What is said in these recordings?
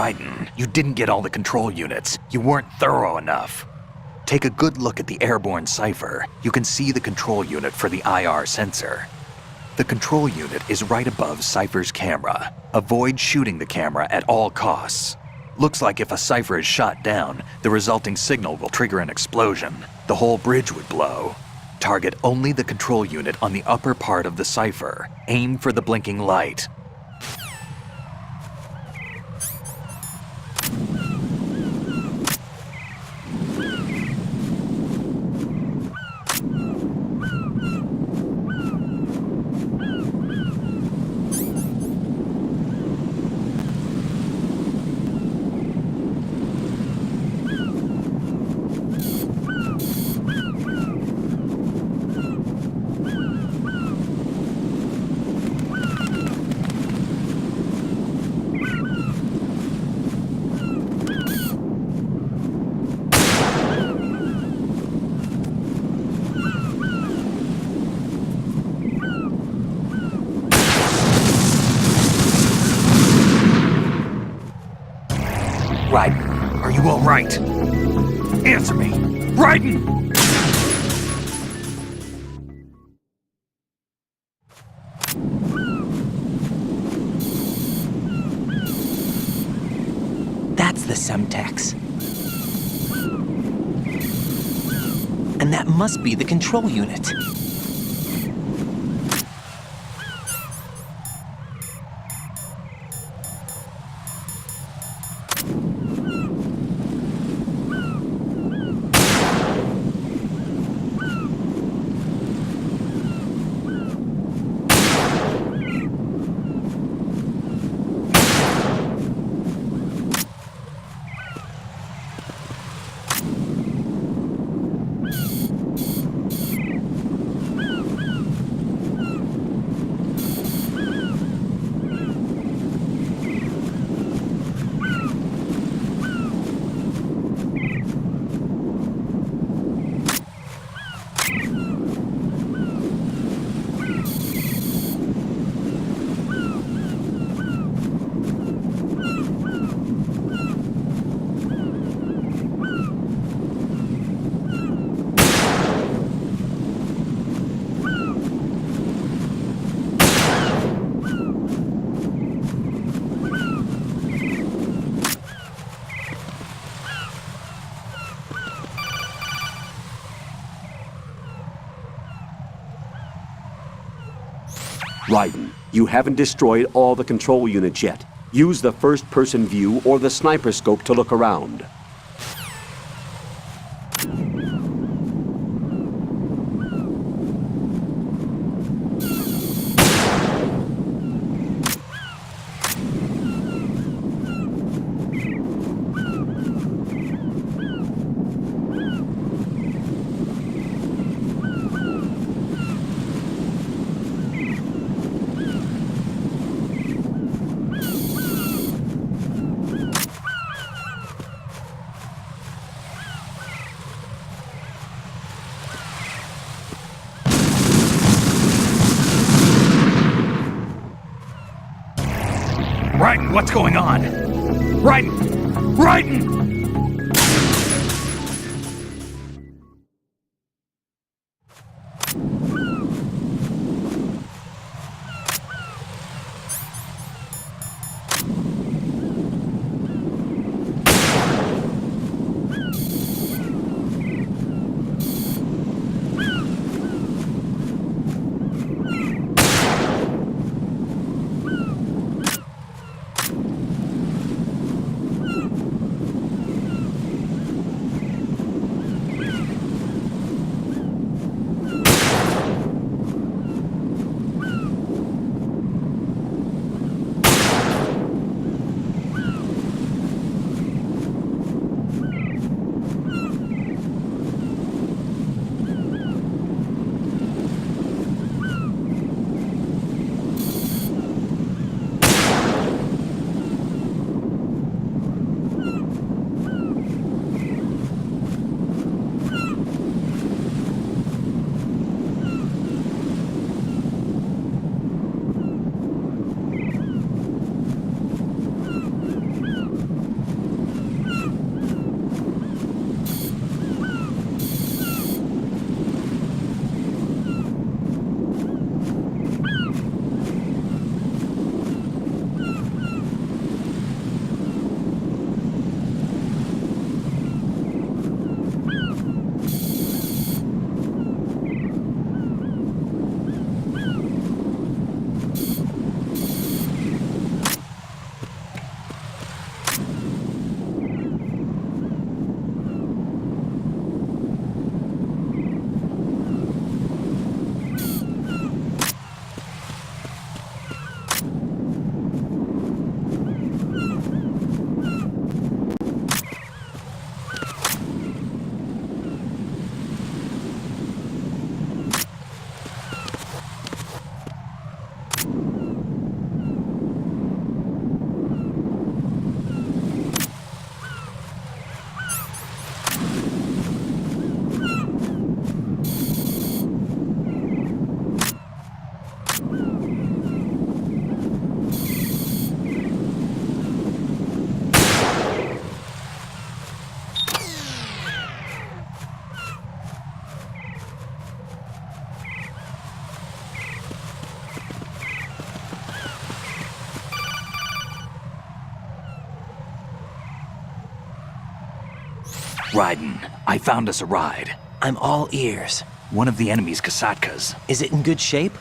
Raiden, you didn't get all the control units. You weren't thorough enough. Take a good look at the airborne cipher. You can see the control unit for the IR sensor. The control unit is right above Cypher's camera. Avoid shooting the camera at all costs. Looks like if a Cypher is shot down, the resulting signal will trigger an explosion. The whole bridge would blow. Target only the control unit on the upper part of the Cypher. Aim for the blinking light. Raiden, are you all right? Answer me! Raiden! That's the Semtex. And that must be the control unit. Raiden, you haven't destroyed all the control units yet. Use the first-person view or the sniper scope to look around. Raiden, what's going on? Raiden! Raiden! Raiden, I found us a ride. I'm all ears. One of the enemy's Kasatkas. Is it in good shape?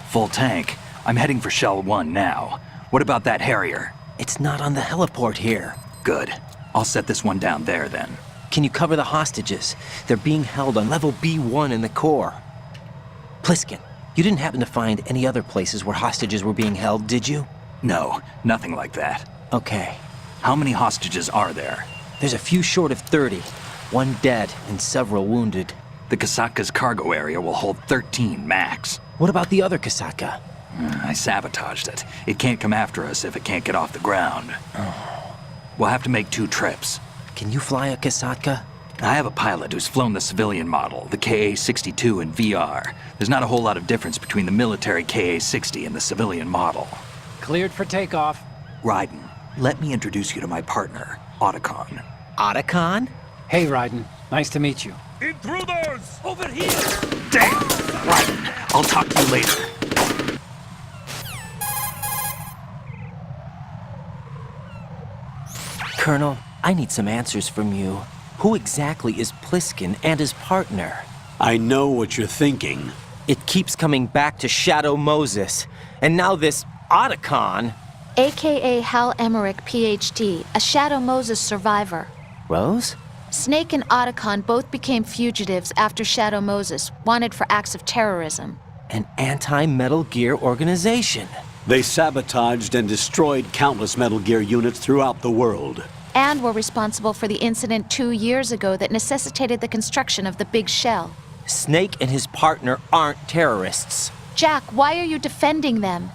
Full tank. I'm heading for Shell 1 now. What about that Harrier? It's not on the heliport here. Good. I'll set this one down there then. Can you cover the hostages? They're being held on level B1 in the core. Pliskin, you didn't happen to find any other places where hostages were being held, did you? No, nothing like that. Okay. How many hostages are there? There's a few short of 30. One dead and several wounded. The Kasatka's cargo area will hold 13 max. What about the other Kasatka? I sabotaged it. It can't come after us if it can't get off the ground. We'll have to make 2 trips. Can you fly a Kasatka? I have a pilot who's flown the civilian model, the KA-62 in VR. There's not a whole lot of difference between the military KA-60 and the civilian model. Cleared for takeoff. Raiden, let me introduce you to my partner, Otacon. Otacon? Hey, Raiden. Nice to meet you. Intruders! Over here! Damn! Raiden, I'll talk to you later. Colonel, I need some answers from you. Who exactly is Pliskin and his partner? I know what you're thinking. It keeps coming back to Shadow Moses. And now this Otacon. AKA Hal Emmerich, PhD, a Shadow Moses survivor. Rose? Snake and Otacon both became fugitives after Shadow Moses, wanted for acts of terrorism. An anti-Metal Gear organization. They sabotaged and destroyed countless Metal Gear units throughout the world. And were responsible for the incident 2 years ago that necessitated the construction of the Big Shell. Snake and his partner aren't terrorists. Jack, why are you defending them?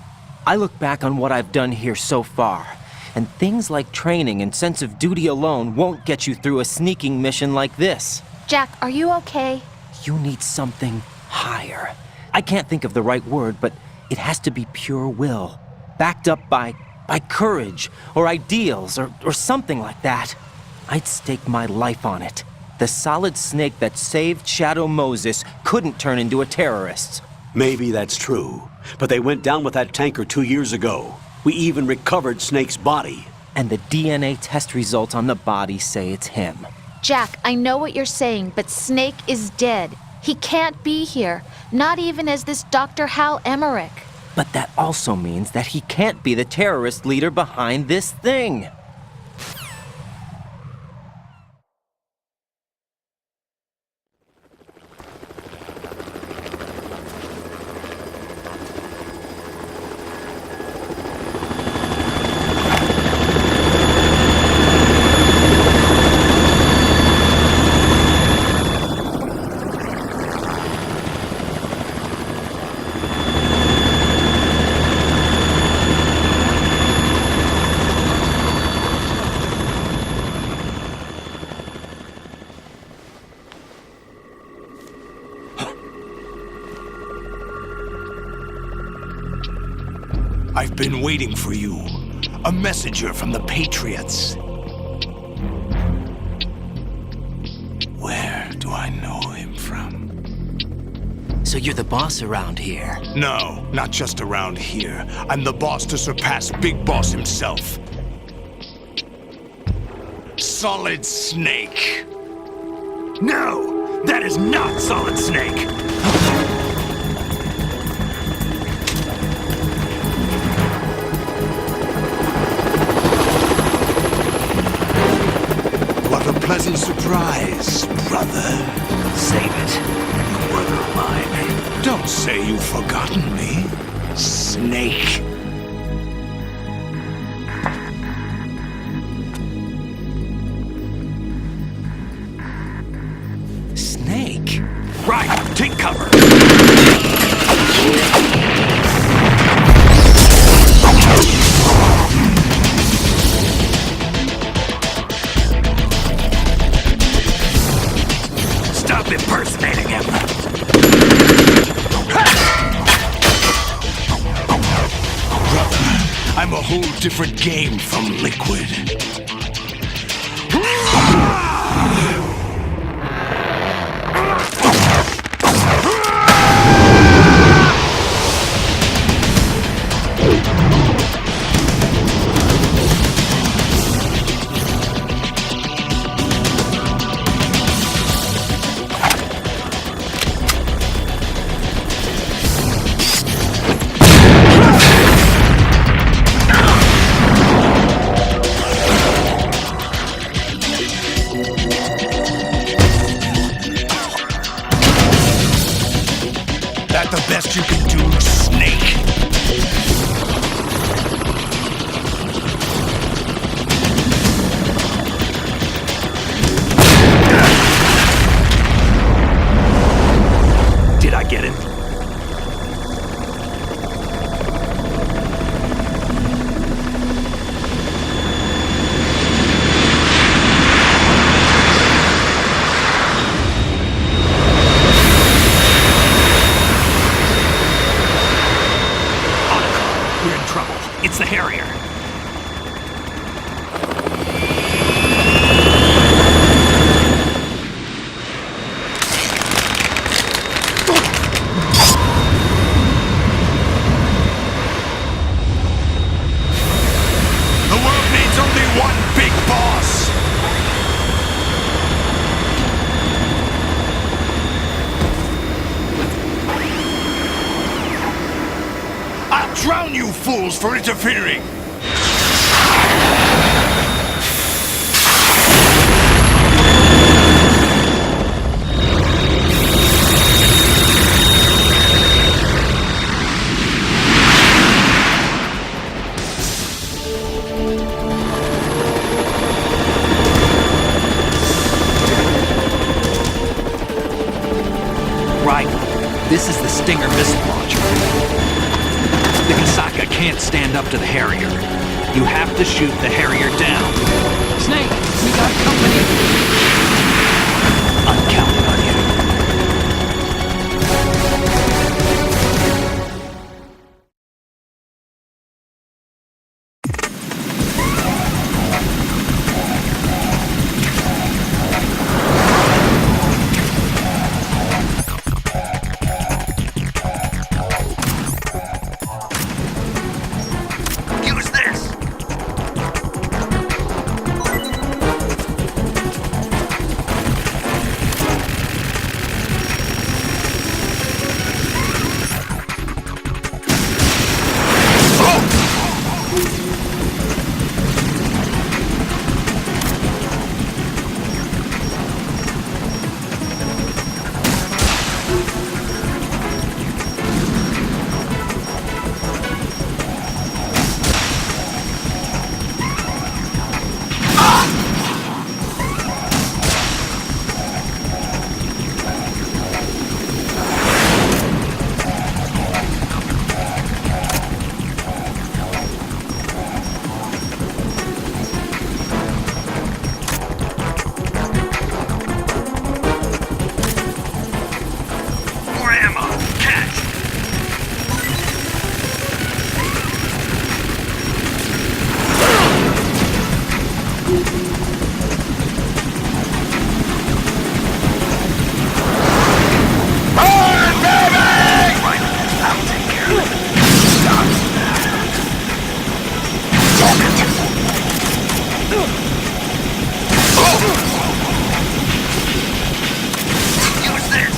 I look back on what I've done here so far, and things like training and sense of duty alone won't get you through a sneaking mission like this. Jack, are you okay? You need something higher. I can't think of the right word, but it has to be pure will, backed up by courage or ideals or something like that. I'd stake my life on it. The solid snake that saved Shadow Moses couldn't turn into a terrorist. Maybe that's true, but they went down with that tanker 2 years ago. We even recovered Snake's body. And the DNA test results on the body say it's him. Jack, I know what you're saying, but Snake is dead. He can't be here, not even as this Dr. Hal Emmerich. But that also means that he can't be the terrorist leader behind this thing. I've been waiting for you. A messenger from the Patriots. Where do I know him from? So you're the boss around here. No, not just around here. I'm the boss to surpass Big Boss himself. Solid Snake. No! That is not Solid Snake! What a pleasant surprise, brother. Save it. Brother of mine. Don't say you've forgotten me, Snake. Snake? Right, take cover! Stop impersonating him! Brother, I'm a whole different game from Liquid. rules for interfering. Right. This is the Stinger missile launcher. The Kasaka can't stand up to the Harrier. You have to shoot the Harrier down. Snake, we got company. I'm counting on you. Use this! More ammo! Catch! Right, I'll take care of it. Use this!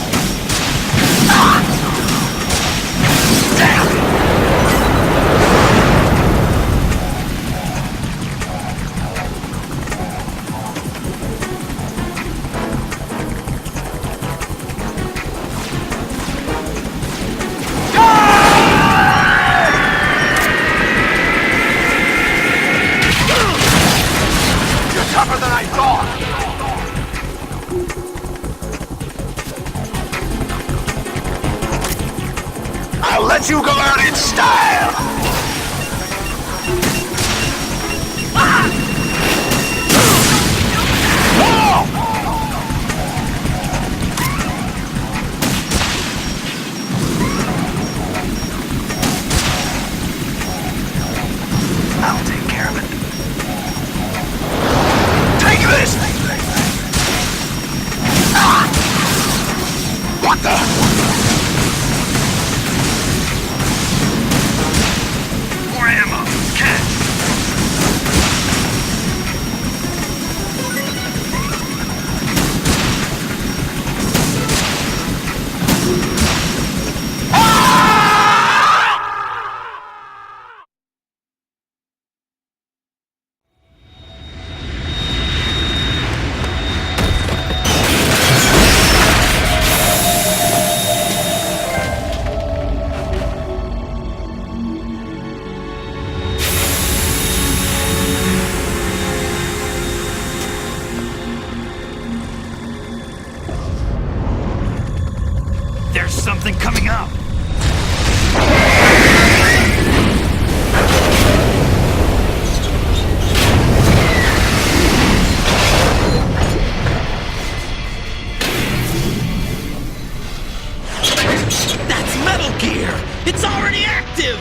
You're tougher than I thought! I'll let you go out in style! I'll take care of it. Take this! What the? More ammo. Catch. There's something coming up! That's Metal Gear! It's already active!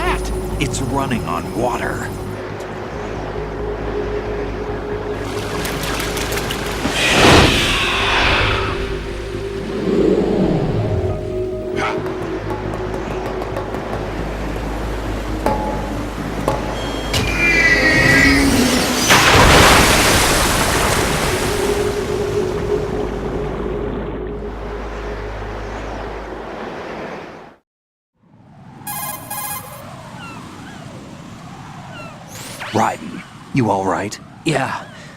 that? It's running on water. Raiden, you all right? Yeah.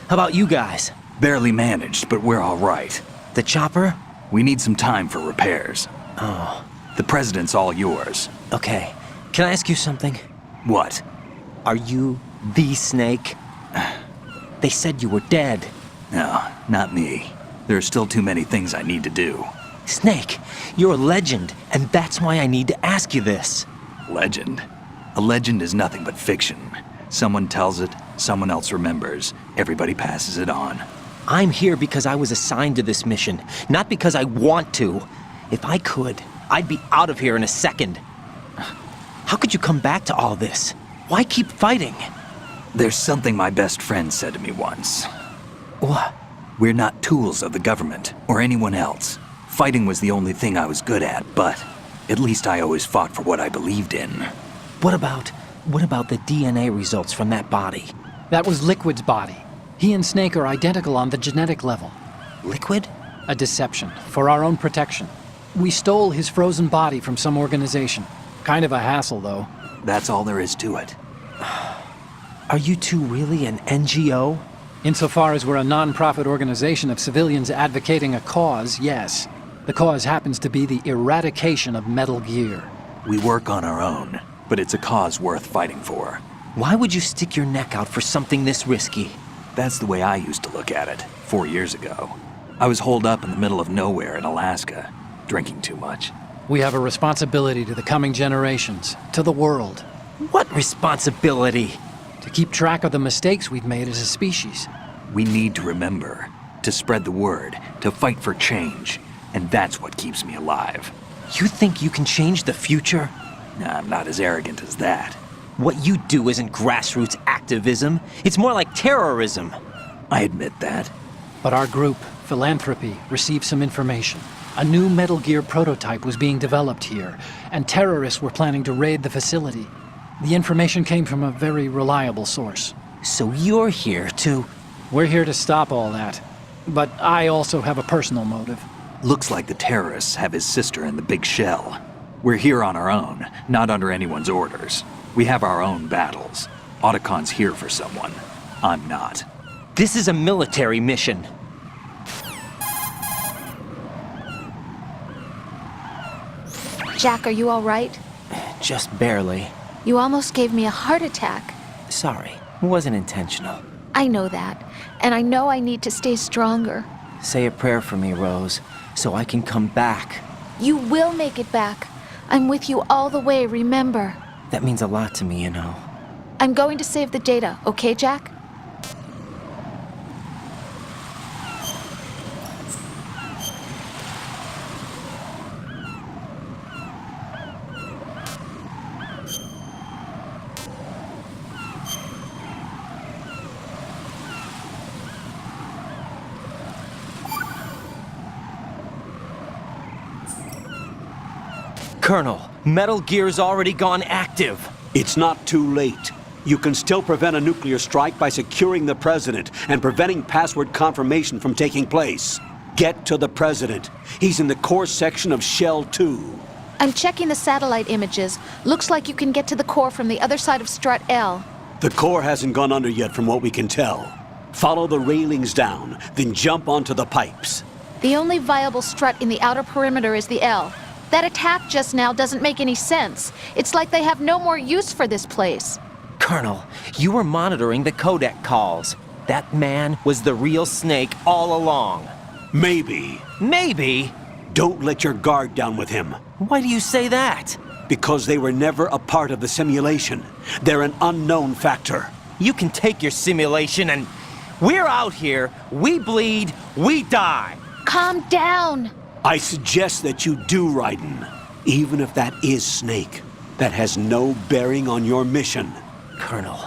How about you guys? Barely managed, but we're all right. The chopper? We need some time for repairs. Oh, The president's all yours. okay. Can I ask you something? What? Are you the Snake? They said you were dead. No, not me. There are still too many things I need to do. Snake, you're a legend, and that's why I need to ask you this. Legend? A legend is nothing but fiction. Someone tells it, someone else remembers. Everybody passes it on. I'm here because I was assigned to this mission, not because I want to. If I could, I'd be out of here in a second. How could you come back to all this? Why keep fighting? There's something my best friend said to me once. What? We're not tools of the government or anyone else. Fighting was the only thing I was good at, but at least I always fought for what I believed in. What about the DNA results from that body? That was Liquid's body. He and Snake are identical on the genetic level. Liquid? A deception, for our own protection. We stole his frozen body from some organization. Kind of a hassle, though. That's all there is to it. Are you two really an NGO? Insofar as we're a non-profit organization of civilians advocating a cause, yes. The cause happens to be the eradication of Metal Gear. We work on our own, but it's a cause worth fighting for. Why would you stick your neck out for something this risky? That's the way I used to look at it 4 years ago. I was holed up in the middle of nowhere in Alaska, drinking too much. We have a responsibility to the coming generations, to the world, What responsibility? to keep track of the mistakes we've made as a species. We need to remember, to spread the word, to fight for change, and that's what keeps me alive. You think you can change the future? Nah, I'm not as arrogant as that. What you do isn't grassroots activism. It's more like terrorism. I admit that. But our group, Philanthropy, received some information. A new Metal Gear prototype was being developed here, and terrorists were planning to raid the facility. The information came from a very reliable source. So you're here to... We're here to stop all that. But I also have a personal motive. Looks like the terrorists have his sister in the big shell. We're here on our own, not under anyone's orders. We have our own battles. Otacon's here for someone. I'm not. This is a military mission. Jack, are you all right? Just barely. You almost gave me a heart attack. Sorry, it wasn't intentional. I know that, and I know I need to stay stronger. Say a prayer for me, Rose, so I can come back. You will make it back. I'm with you all the way, remember. That means a lot to me, you know. I'm going to save the data, okay, Jack? Colonel, Metal Gear's already gone active. It's not too late. You can still prevent a nuclear strike by securing the president and preventing password confirmation from taking place. Get to the president. He's in the core section of Shell 2. I'm checking the satellite images. Looks like you can get to the core from the other side of Strut L. The core hasn't gone under yet from what we can tell. Follow the railings down, then jump onto the pipes. The only viable strut in the outer perimeter is the L. That attack just now doesn't make any sense. It's like they have no more use for this place. Colonel, you were monitoring the codec calls. That man was the real Snake all along. Maybe. Maybe? Don't let your guard down with him. Why do you say that? Because they were never a part of the simulation. They're an unknown factor. You can take your simulation and... We're out here, we bleed, we die. Calm down. I suggest that you do, Raiden. Even if that is Snake. That has no bearing on your mission. Colonel,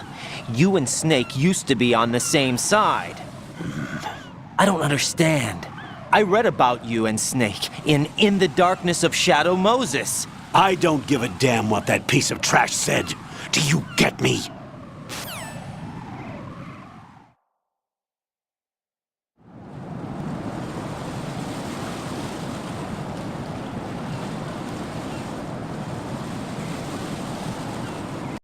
you and Snake used to be on the same side. I don't understand. I read about you and Snake in the Darkness of Shadow Moses. I don't give a damn what that piece of trash said. Do you get me?